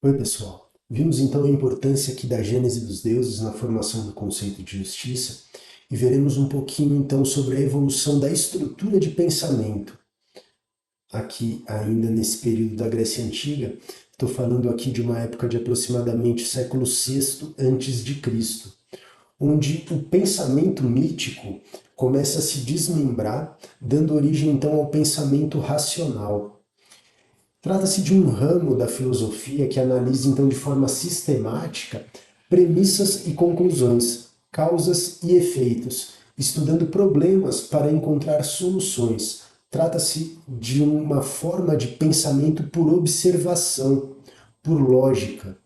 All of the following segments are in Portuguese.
Oi, pessoal. Vimos então a importância aqui da gênese dos deuses na formação do conceito de justiça e veremos um pouquinho então sobre a evolução da estrutura de pensamento aqui ainda nesse período da Grécia Antiga. Estou falando aqui de uma época de aproximadamente século VI antes de Cristo, onde o pensamento mítico começa a se desmembrar, dando origem então ao pensamento racional. Trata-se de um ramo da filosofia que analisa então de forma sistemática premissas e conclusões, causas e efeitos, estudando problemas para encontrar soluções. Trata-se de uma forma de pensamento por observação, por lógica.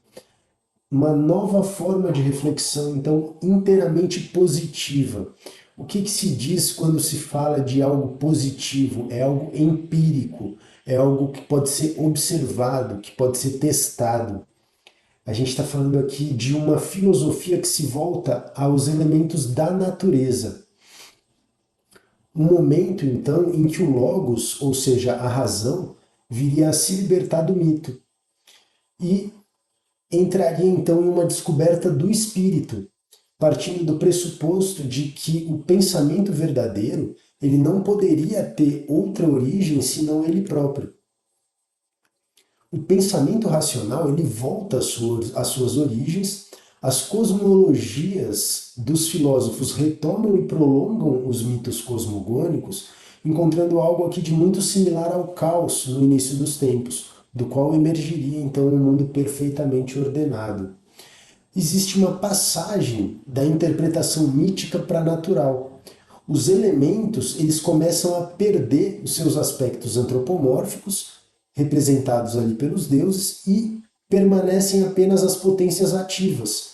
Uma nova forma de reflexão, então, inteiramente positiva. O que se diz quando se fala de algo positivo? É algo empírico, é algo que pode ser observado, que pode ser testado. A gente está falando aqui de uma filosofia que se volta aos elementos da natureza. Um momento, então, em que o logos, ou seja, a razão, viria a se libertar do mito e entraria então em uma descoberta do espírito, partindo do pressuposto de que o pensamento verdadeiro ele não poderia ter outra origem senão ele próprio. O pensamento racional ele volta às suas origens, as cosmologias dos filósofos retomam e prolongam os mitos cosmogônicos, encontrando algo aqui de muito similar ao caos no início dos tempos, do qual emergiria então um mundo perfeitamente ordenado. Existe uma passagem da interpretação mítica para a natural. Os elementos eles começam a perder os seus aspectos antropomórficos, representados ali pelos deuses, e permanecem apenas as potências ativas,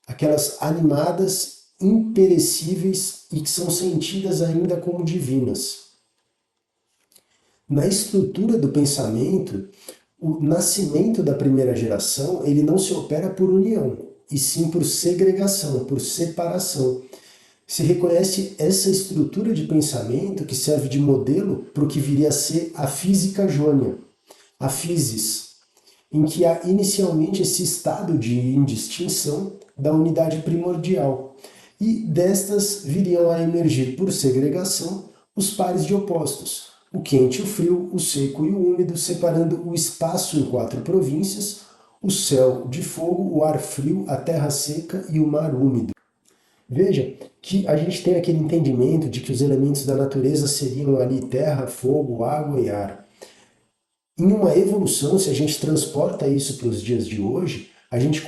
aquelas animadas, imperecíveis e que são sentidas ainda como divinas. Na estrutura do pensamento, o nascimento da primeira geração ele não se opera por união, e sim por segregação, por separação. Se reconhece essa estrutura de pensamento que serve de modelo para o que viria a ser a física jônia, a physis, em que há inicialmente esse estado de indistinção da unidade primordial, e destas viriam a emergir por segregação os pares de opostos, o quente e o frio, o seco e o úmido, separando o espaço em 4 províncias, o céu de fogo, o ar frio, a terra seca e o mar úmido. Veja que a gente tem aquele entendimento de que os elementos da natureza seriam ali terra, fogo, água e ar. Em uma evolução, se a gente transporta isso para os dias de hoje, a gente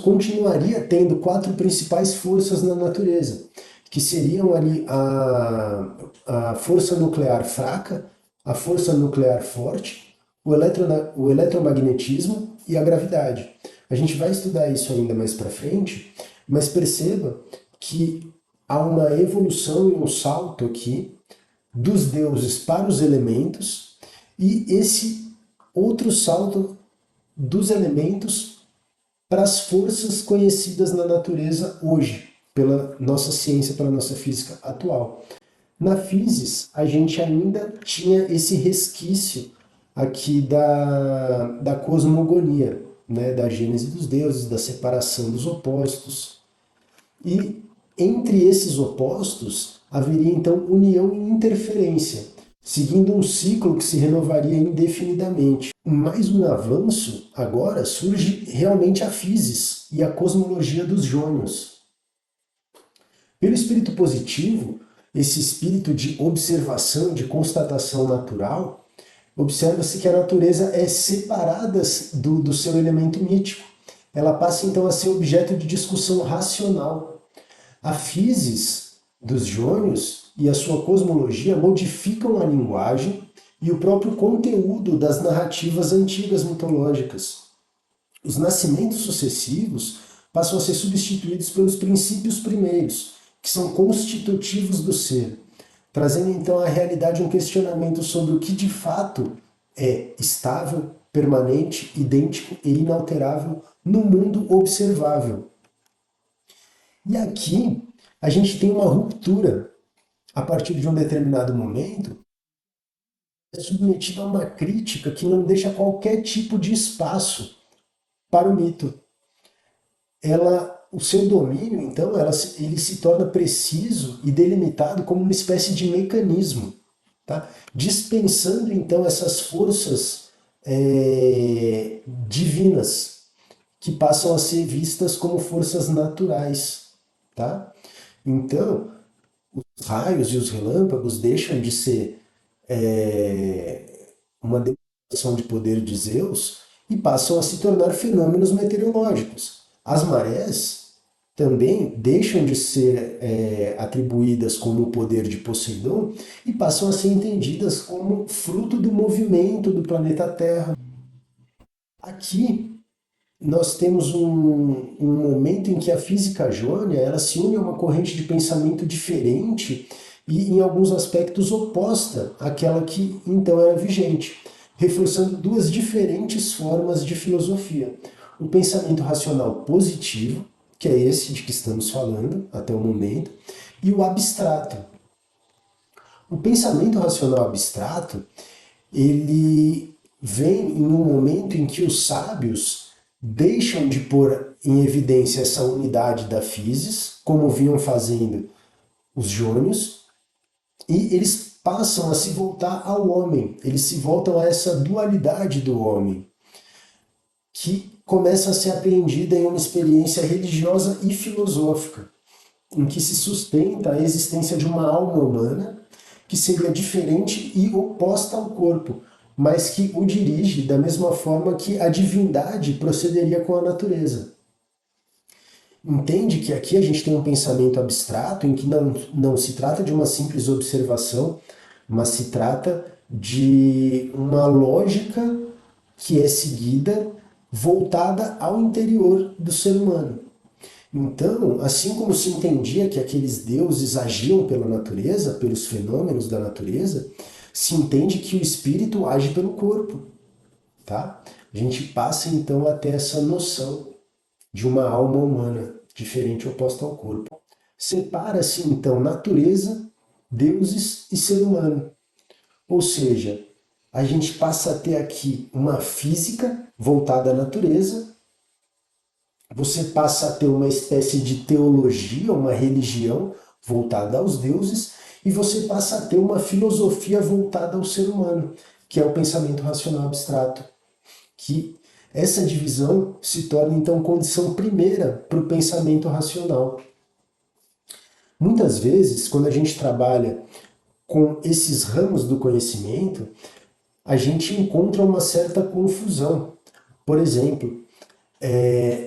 continuaria tendo 4 principais forças na natureza, que seriam ali a força nuclear fraca, a força nuclear forte, o eletromagnetismo e a gravidade. A gente vai estudar isso ainda mais para frente, mas perceba que há uma evolução e um salto aqui dos deuses para os elementos e esse outro salto dos elementos para as forças conhecidas na natureza hoje, pela nossa ciência, pela nossa física atual. Na Physis, a gente ainda tinha esse resquício aqui da cosmogonia, né, da gênese dos deuses, da separação dos opostos. E entre esses opostos haveria então união e interferência, seguindo um ciclo que se renovaria indefinidamente. Mais um avanço agora surge realmente a physis e a cosmologia dos jônios. Pelo espírito positivo, esse espírito de observação, de constatação natural, observa-se que a natureza é separada do seu elemento mítico. Ela passa então a ser objeto de discussão racional. A physis dos jônios e a sua cosmologia modificam a linguagem e o próprio conteúdo das narrativas antigas mitológicas. Os nascimentos sucessivos passam a ser substituídos pelos princípios primeiros, que são constitutivos do ser, trazendo então à realidade um questionamento sobre o que de fato é estável, permanente, idêntico e inalterável no mundo observável. E aqui a gente tem uma ruptura a partir de um determinado momento, é submetido a uma crítica que não deixa qualquer tipo de espaço para o mito. O seu domínio, então, ele se torna preciso e delimitado como uma espécie de mecanismo, tá? Dispensando, então, essas forças divinas, que passam a ser vistas como forças naturais, tá? Então, os raios e os relâmpagos deixam de ser uma demonstração de poder de Zeus e passam a se tornar fenômenos meteorológicos. As marés também deixam de ser atribuídas como o poder de Poseidon e passam a ser entendidas como fruto do movimento do planeta Terra. Aqui nós temos um momento em que a física jônia ela se une a uma corrente de pensamento diferente e, em alguns aspectos, oposta àquela que então era vigente, reforçando duas diferentes formas de filosofia. O pensamento racional positivo, que é esse de que estamos falando até o momento, e o abstrato. O pensamento racional abstrato, ele vem em um momento em que os sábios deixam de pôr em evidência essa unidade da physis, como vinham fazendo os jônios, e eles passam a se voltar ao homem, eles se voltam a essa dualidade do homem, que começa a ser apreendida em uma experiência religiosa e filosófica, em que se sustenta a existência de uma alma humana que seria diferente e oposta ao corpo, mas que o dirige da mesma forma que a divindade procederia com a natureza. Entende que aqui a gente tem um pensamento abstrato em que não se trata de uma simples observação, mas se trata de uma lógica que é seguida voltada ao interior do ser humano. Então, assim como se entendia que aqueles deuses agiam pela natureza, pelos fenômenos da natureza, se entende que o espírito age pelo corpo, tá? A gente passa então a ter essa noção de uma alma humana, diferente oposta ao corpo. Separa-se então natureza, deuses e ser humano. Ou seja, a gente passa a ter aqui uma física voltada à natureza, você passa a ter uma espécie de teologia, uma religião voltada aos deuses, e você passa a ter uma filosofia voltada ao ser humano, que é o pensamento racional abstrato. Que essa divisão se torna então condição primeira para o pensamento racional. Muitas vezes, quando a gente trabalha com esses ramos do conhecimento, a gente encontra uma certa confusão. Por exemplo,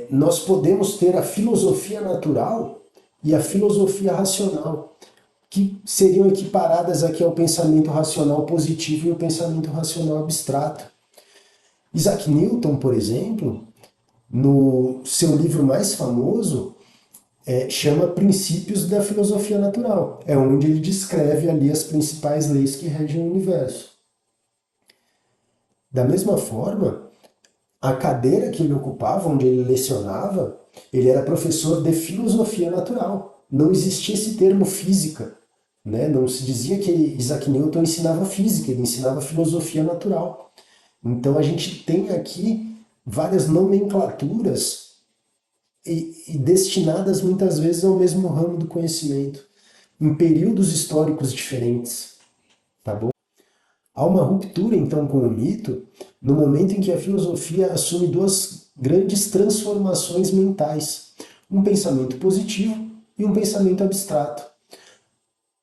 nós podemos ter a filosofia natural e a filosofia racional, que seriam equiparadas aqui ao pensamento racional positivo e ao pensamento racional abstrato. Isaac Newton, por exemplo, no seu livro mais famoso, chama Princípios da Filosofia Natural. É onde ele descreve ali as principais leis que regem o universo. Da mesma forma, a cadeira que ele ocupava, onde ele lecionava, ele era professor de filosofia natural. Não existia esse termo física, né? Não se dizia que Isaac Newton ensinava física, ele ensinava filosofia natural. Então a gente tem aqui várias nomenclaturas e destinadas muitas vezes ao mesmo ramo do conhecimento, em períodos históricos diferentes, tá bom? Há uma ruptura então com o mito no momento em que a filosofia assume duas grandes transformações mentais, um pensamento positivo e um pensamento abstrato.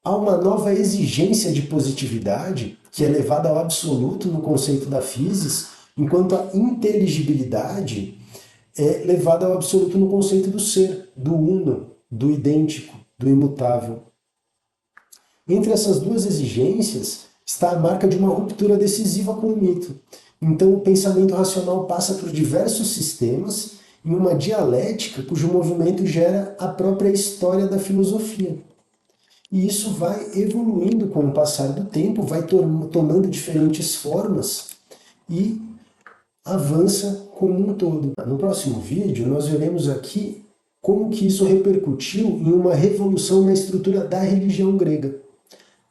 Há uma nova exigência de positividade que é levada ao absoluto no conceito da physis, enquanto a inteligibilidade é levada ao absoluto no conceito do ser, do uno, do idêntico, do imutável. Entre essas duas exigências está a marca de uma ruptura decisiva com o mito. Então o pensamento racional passa por diversos sistemas em uma dialética cujo movimento gera a própria história da filosofia. E isso vai evoluindo com o passar do tempo, vai tomando diferentes formas e avança como um todo. No próximo vídeo nós veremos aqui como que isso repercutiu em uma revolução na estrutura da religião grega.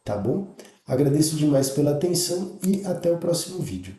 Tá bom? Agradeço demais pela atenção e até o próximo vídeo.